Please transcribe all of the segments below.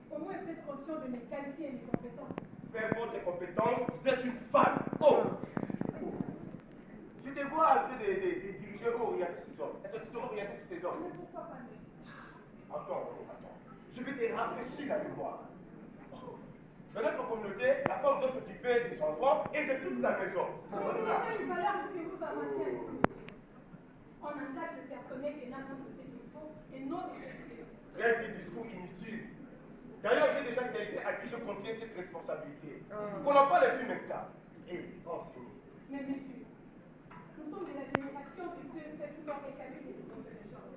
Comment est-ce conscient de mes qualités et mes compétences? Peu importe les compétences, vous êtes une femme. Oh! Je te vois en train de diriger où orienter ces hommes. Est-ce que tu sauras orienter tous ces hommes? Mais pourquoi pas? Attends. Je vais te rafraîchir la mémoire. Dans notre communauté, la femme doit s'occuper des enfants et de toute la maison. C'est comme ça. C'est une valeur que vous avancez. On engage le personnel et n'attend de ses défauts et non de ses qualités. Rêve des discours inutiles. D'ailleurs, j'ai déjà quelqu'un à qui je confiais cette responsabilité. Qu'on n'en parle plus maintenant. Et enseigner. Mais monsieur, nous sommes de la génération de ceux qui ont réclamé des droits de genre.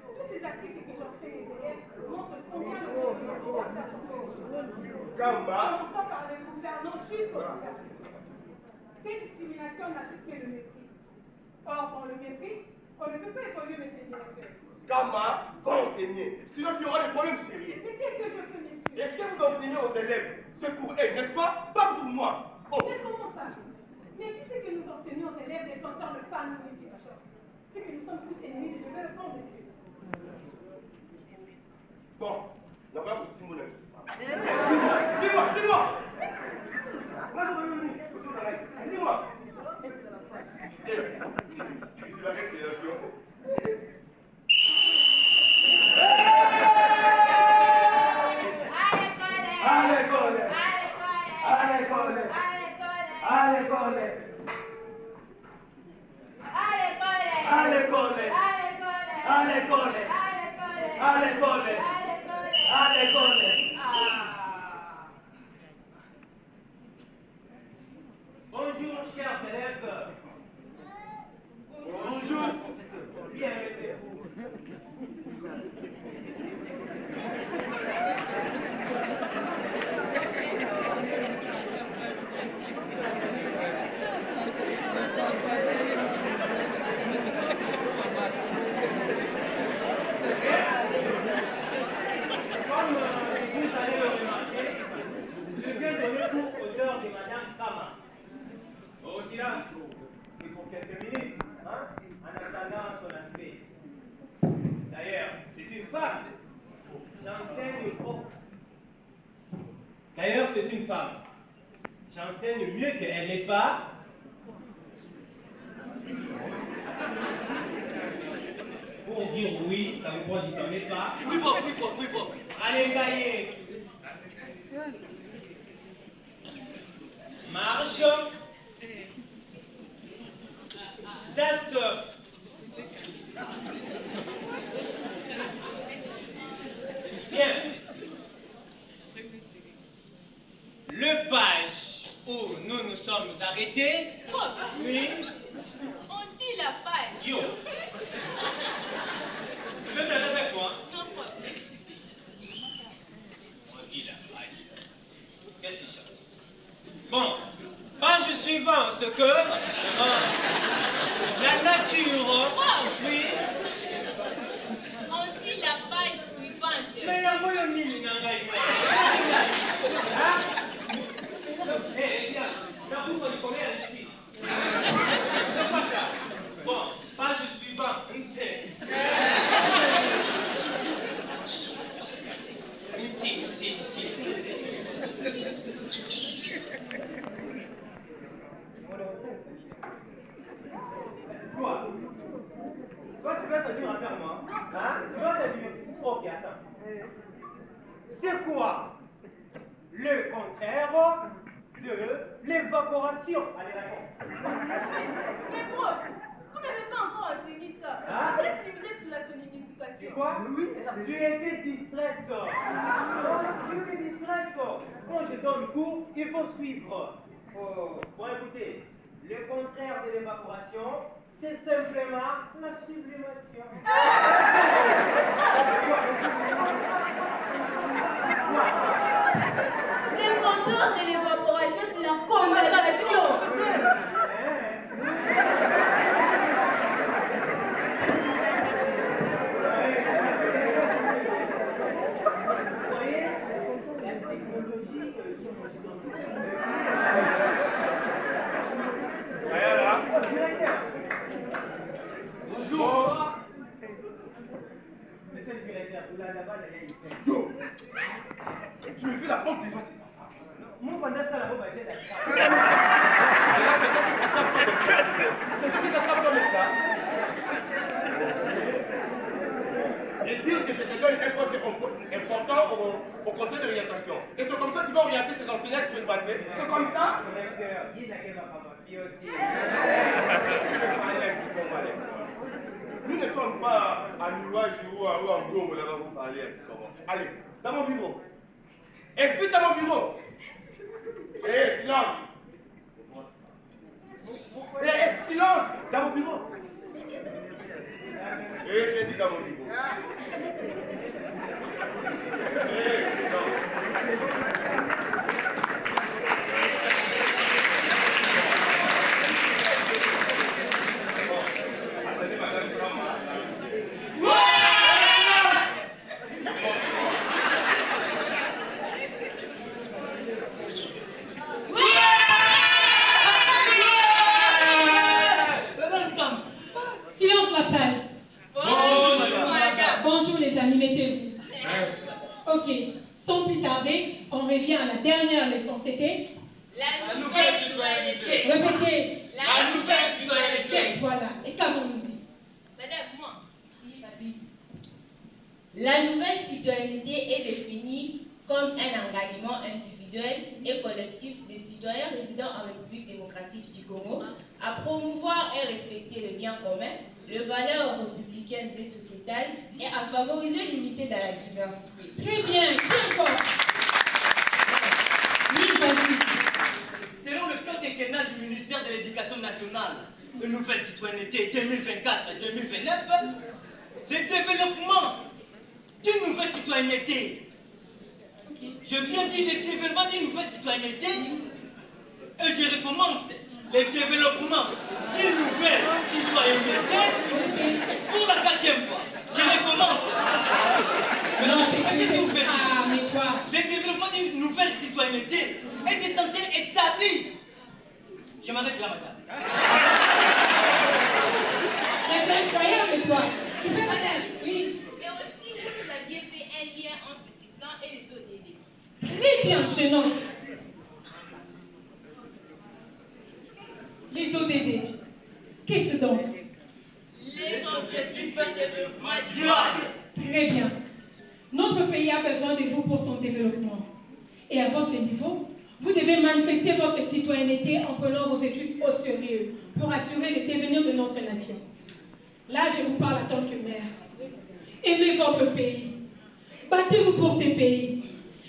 Tous ces articles que j'en fais élèves montrent combien le gouvernement a fait changer les choses. Kamba. On va par les gouvernants jusqu'au gouvernement. Ces discriminations n'achètent que le mépris. Or, on le mépris, on ne peut pas évoluer, monsieur le directeur. Kama va enseigner, sinon tu auras des problèmes sérieux. Mais qu'est-ce que je fais, monsieur? Et ce que vous enseignez aux élèves, c'est pour eux, n'est-ce pas? Pas pour moi. Oh. Mais comment ça? Mais si c'est que nous enseignons aux élèves ne concerne pas nous, l'éducation, c'est que nous sommes tous ennemis du développement, monsieur. Bon, là-bas vous Simone. Dis-moi. Dis-moi. C'est la récréation. Bonjour, chers élèves. Bonjour. Bien, mettez-vous. Comme vous allez le remarquer, je viens donner cours aux heures de Madame Kama. Au silence, c'est pour quelques minutes, en attendant son aspect. D'ailleurs, c'est une femme. J'enseigne trop. D'ailleurs, c'est une femme. J'enseigne mieux qu'elle, n'est-ce pas? Pour dire oui, ça vous prend du temps, n'est-ce pas? Oui, bon. Allez, gaillez. Marche. Date. Bien. Le page où nous nous sommes arrêtés. Oui. On dit la page. Yo. Tu veux placer avec moi? Non, problème. On dit la page. Qu'est-ce que ça? Bon. Page suivante, ce que la nature. Oui. On dit la page suivante. Mais la moyenne mine n'a pas eu. Hein? Tiens, la bouffe du commerce ici. C'est pas ça. Bon, page suivante. Quoi? Toi, tu vas te dire affaire moi? Hein? Tu vas te dire. Ok, attends. C'est quoi le contraire de l'évaporation? Allez, réponds. Mais bon, vous n'avez pas encore enseigné ça. Hein? Vous êtes limité sur la solidification. Tu vois? Oui. Tu étais distraite. Tu étais distraite. Quand je donne cours, il faut suivre. Oh. Bon, écoutez, le contraire de l'évaporation, c'est simplement la sublimation. Le contraire de l'évaporation, c'est la condensation. Monsieur le directeur, vous l'avez là-bas, Yo, tu me fais la honte devant ces enfants. mon pendant ça, là-bas, j'ai la C'est toi qui t'attrapes dans le cas. Et dire que je te donne un poste important au conseil d'orientation. Et c'est comme ça que tu vas orienter ces enseignants expérimentés. C'est comme ça. directeur, qui n'a qu'à ma fille. Nous ne sommes pas à Nuage ou à Ngom, là-bas, vous parlez. Allez, dans mon bureau. Et puis dans mon bureau. Eh, silence. Eh, silence, dans mon bureau. Eh, j'ai dit dans mon bureau. Eh, silence. Silence la salle. Bonjour les amis, mettez-vous. Ok, sans plus tarder, on revient à la dernière leçon. C'était La nouvelle citoyenneté. répétez. La nouvelle citoyenneté. Voilà. Et qu'avons-nous dit? Madame, moi. Oui, vas-y. La nouvelle citoyenneté est définie comme un engagement individuel et collectif des citoyens résidant en République démocratique du Congo à promouvoir et respecter le bien commun, les valeurs républicaines et sociétales et à favoriser l'unité dans la diversité. Très bien. Qui encore? Oui, vas-y. Selon le plan quinquennal du ministère de l'Éducation nationale, de nouvelle citoyenneté 2024-2029, le développement d'une nouvelle citoyenneté. Je viens dire le développement d'une nouvelle citoyenneté et je recommence le développement d'une nouvelle citoyenneté pour la 4e fois. Je recommence. Non, Qu'est-ce que vous faites? ah, mais toi. Le développement d'une nouvelle citoyenneté est essentiel établi. Je m'arrête là, madame. Mais c'est incroyable, toi. Tu peux madame? Oui. Mais aussi, vous aviez fait un lien entre ces plans et les ODD. Très bien, gênant. Les ODD. Qu'est-ce donc? Les objectifs de développement durable. Très bien. Notre pays a besoin de vous pour son développement. Et à votre niveau, vous devez manifester votre citoyenneté en prenant vos études au sérieux pour assurer le devenir de notre nation. Là, je vous parle en tant que mère. Aimez votre pays. Battez-vous pour ces pays.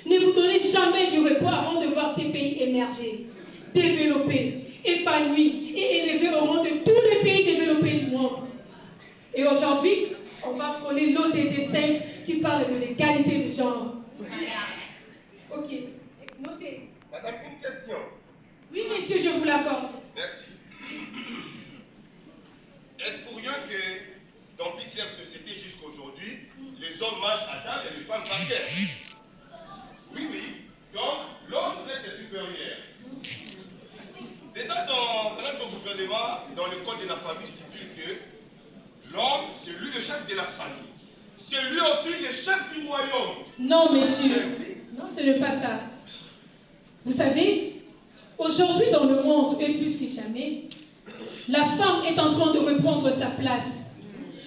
Ne vous donnez jamais du repos avant de voir ces pays émerger, développer, épanouis et élevés au rang de tous les pays développés du monde. Et aujourd'hui, on va frôler l'ODD 5 qui parle de l'égalité des genres. Ok, notez. Madame, une question. Oui, messieurs, je vous l'accorde. Merci. Est-ce pour rien que dans plusieurs sociétés jusqu'aujourd'hui, les hommes mangent à table et les femmes par terre? Oui, oui. Donc, l'homme reste supérieur. Déjà, dans notre gouvernement, dans le code de la famille, stipule que l'homme, c'est lui le chef de la famille. C'est lui aussi le chef du royaume. Non, messieurs. Non, ce n'est pas ça. Vous savez, aujourd'hui dans le monde, et plus que jamais, la femme est en train de reprendre sa place,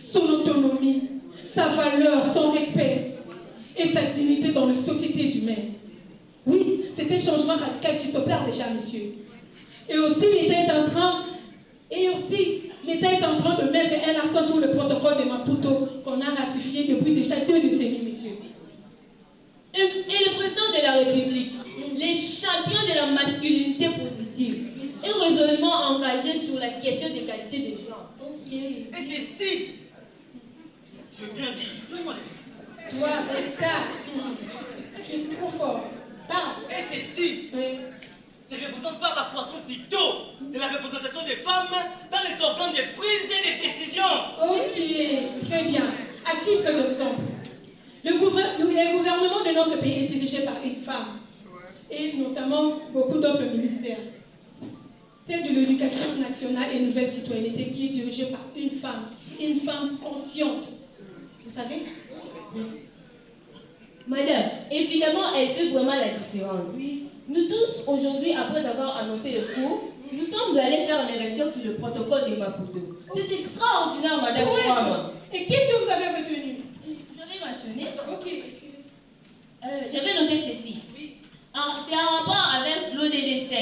son autonomie, sa valeur, son respect et sa dignité dans les sociétés humaines. Oui, c'est un changement radical qui s'opère déjà, monsieur. Et aussi, l'État est en train de mettre un accent sur le protocole de Maputo qu'on a ratifié depuis déjà 2 décennies, monsieur. Et le président de la République, les champions de la masculinité positive, est résolument engagé sur la question d'égalité des genres. Ok. Et c'est si. Je viens dire. Donne-moi les mots. Toi, c'est ça. Tu es trop fort. Parle. Et c'est si. Oui. C'est représenté par la croissance du taux de la représentation des femmes dans les organes de prise et de décision. Ok, très bien. À titre d'exemple, le gouvernement de notre pays est dirigé par une femme, et notamment beaucoup d'autres ministères. celle de l'éducation nationale et nouvelle citoyenneté qui est dirigée par une femme consciente. Vous savez? Oui. Madame, évidemment, elle fait vraiment la différence. Oui. Nous tous, aujourd'hui, après avoir annoncé le cours, nous sommes allés faire une élection sur le protocole de Maputo. C'est extraordinaire, Madame Ouama. Et qu'est-ce que vous avez retenu? Je vais mentionner. Ok. J'avais noté ceci. Oui. C'est en rapport avec l'ODD 5.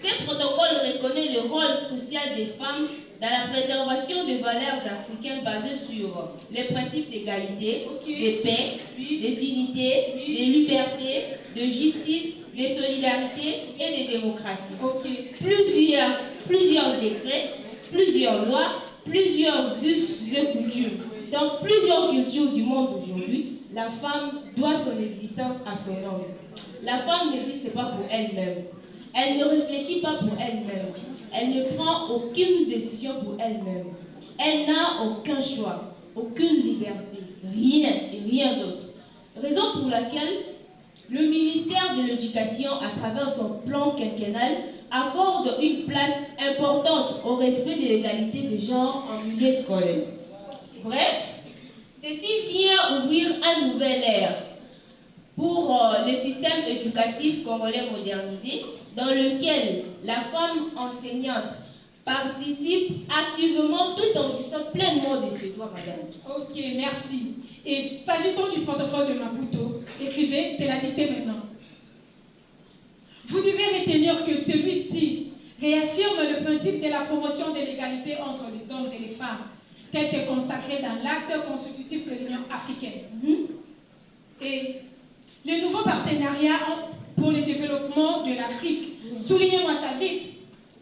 Ce protocole reconnaît le rôle crucial des femmes dans la préservation des valeurs africaines basées sur les principes d'égalité, de paix, de dignité, de liberté, de justice, de solidarité et de démocratie. Plusieurs décrets, plusieurs lois, plusieurs us et coutumes. Dans plusieurs cultures du monde aujourd'hui, la femme doit son existence à son homme. La femme n'existe pas pour elle-même. Elle ne réfléchit pas pour elle-même. Elle ne prend aucune décision pour elle-même. Elle n'a aucun choix, aucune liberté, rien et rien d'autre. Raison pour laquelle le ministère de l'Éducation, à travers son plan quinquennal, accorde une place importante au respect de l'égalité de genre en milieu scolaire. Bref, ceci vient ouvrir un nouvel ère pour le système éducatif congolais modernisé, dans lequel la femme enseignante participe activement tout en jouissant pleinement de ses droits, madame. Ok, merci. Et s'agissant du protocole de Maputo, écrivez, c'est la dictée maintenant. Vous devez retenir que celui-ci réaffirme le principe de la promotion de l'égalité entre les hommes et les femmes, tel que consacré dans l'acte constitutif de l'Union africaine. Et les nouveaux partenariats pour le développement de l'Afrique. Soulignez-moi ça vite.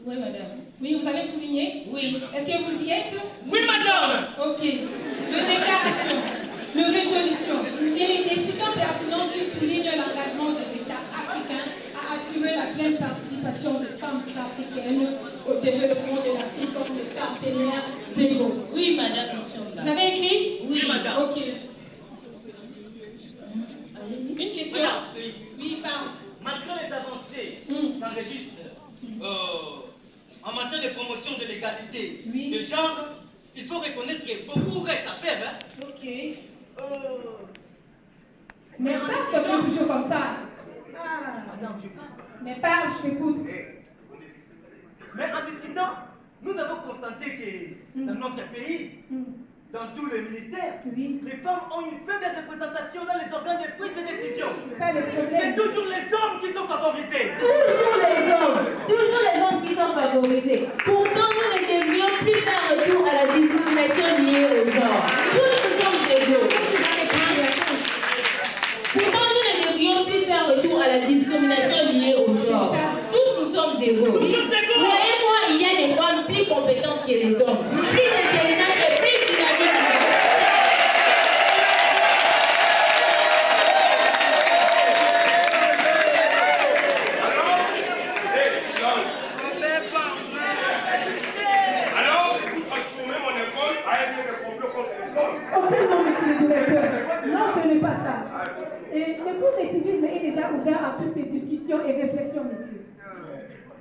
Oui, madame. Oui, vous avez souligné? Oui. Est-ce que vous y êtes? Oui, madame. Ok. Les déclarations, les résolutions et les décisions pertinentes qui soulignent l'engagement des États africains à assurer la pleine participation des femmes africaines au développement de l'Afrique comme des partenaires égaux. Oui, madame. Vous avez écrit? Oui, madame. Ok. Une question? Madame, Oui, parle. malgré les avancées s'enregistrent en matière de promotion de l'égalité de genre, il faut reconnaître que beaucoup reste à faire. Hein? Ok. Mais parle, toi, tu es toujours comme ça. Mais parle, je t'écoute. Mais en discutant, nous avons constaté que dans notre pays, dans tous les ministères, les femmes ont une faible représentation dans les organes de prise de décision. C'est ça le problème. C'est toujours les hommes qui sont favorisés. Toujours les hommes qui sont favorisés. Pourtant, nous ne devrions plus faire retour à la discrimination liée au genre. Tous nous sommes égaux. Pourtant, nous ne devrions plus faire retour à la discrimination liée au genre. Tous nous sommes égaux. Croyez-moi, il y a des femmes plus compétentes que les hommes, plus intelligentes et plus dynamiques. Alors, vous transformez mon école à un lieu de complot contre les hommes. Aucunement, monsieur le directeur. Non, ce n'est pas ça. Et le cours de civisme est déjà ouvert à toutes ces discussions et réflexions, monsieur.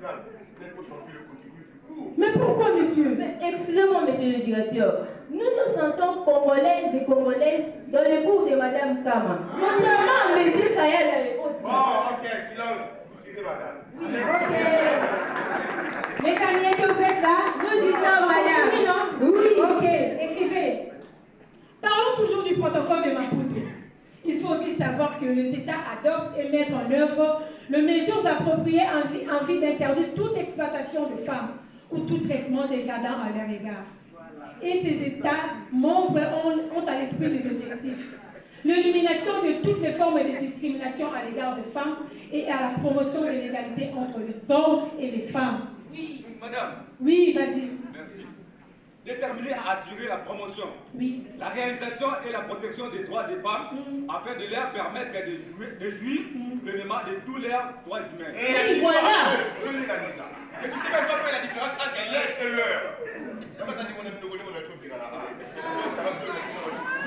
Madame, il faut changer le contenu du cours. Mais pourquoi, monsieur? Excusez-moi, monsieur le directeur. Nous nous sentons congolaises et congolaises dans le cours de Madame Kama. Contrairement à M. Kayal et autres. Bon, ok, silence. Vous suivez, madame. Ok. Les amis, est-ce que vous êtes là? Nous y sommes, madame. Oui, non? Oui. Ok, écrivez. Parlons toujours du protocole de Maputo. Il faut aussi savoir que les États adoptent et mettent en œuvre les mesures appropriées en vue d'interdire toute exploitation de femmes ou tout traitement dégradant à leur égard. Et ces États membres ont à l'esprit les objectifs: l'élimination de toutes les formes de discrimination à l'égard des femmes et à la promotion de l'égalité entre les hommes et les femmes. Oui. Madame. Oui, vas-y. Merci. Déterminé à assurer la promotion, Oui. la réalisation et la protection des droits des femmes afin de leur permettre de jouir pleinement de tous leurs droits humains. Oui, voilà. Je l'ai dit, Anita. Et tu sais même pas faire la différence entre l'heure et l'heure. Comment ça dit qu'on a mis le ça va se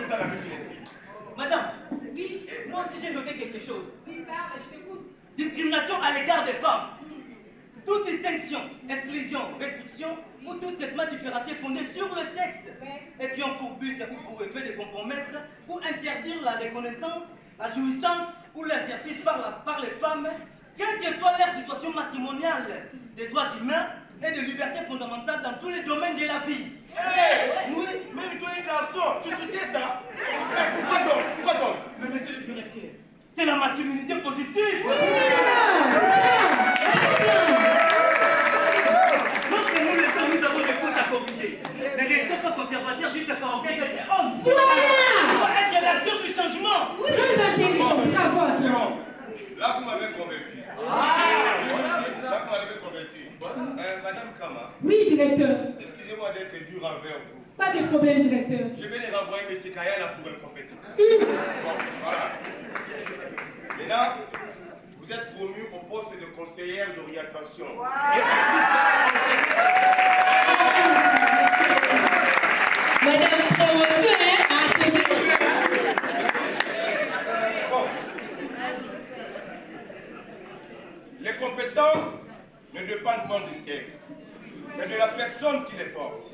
dans la même ligne. Madame, moi aussi j'ai noté quelque chose. Discrimination à l'égard des femmes. toute distinction, exclusion, restriction ou tout traitement différencié fondé sur le sexe et qui ont pour but ou pour effet de compromettre ou interdire la reconnaissance, la jouissance ou l'exercice par les femmes, quelle que soit leur situation matrimoniale, des droits humains et de libertés fondamentales dans tous les domaines de la vie. Oui, même toi, un garçon, tu soutiens ça? Mais pourquoi donc? Mais monsieur le directeur, c'est la masculinité positive. Donc nous les hommes, nous avons des choses à corriger. Ne restons pas conservateurs juste par orgueil d'être hommes. Il faut être l'acteur du changement. Très intelligent, bravo à C'est toi. bon. Là, vous m'avez convaincu. Là, vous m'avez convaincu. Madame Kama, Oui, directeur. excusez-moi d'être dur envers vous. Pas de problème, directeur. Je vais les renvoyer M. Kaya là pour incompétent. Bon, voilà. Maintenant, vous êtes promu au poste de conseillère d'orientation. Madame promotion, Bon. Les compétences ne dépendent pas du sexe, mais de la personne qui les porte.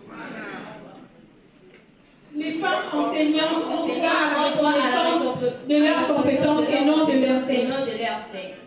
Les femmes enseignantes ont droit à la reconnaissance de leurs compétences et non de leur et sexe. non de leur sexe.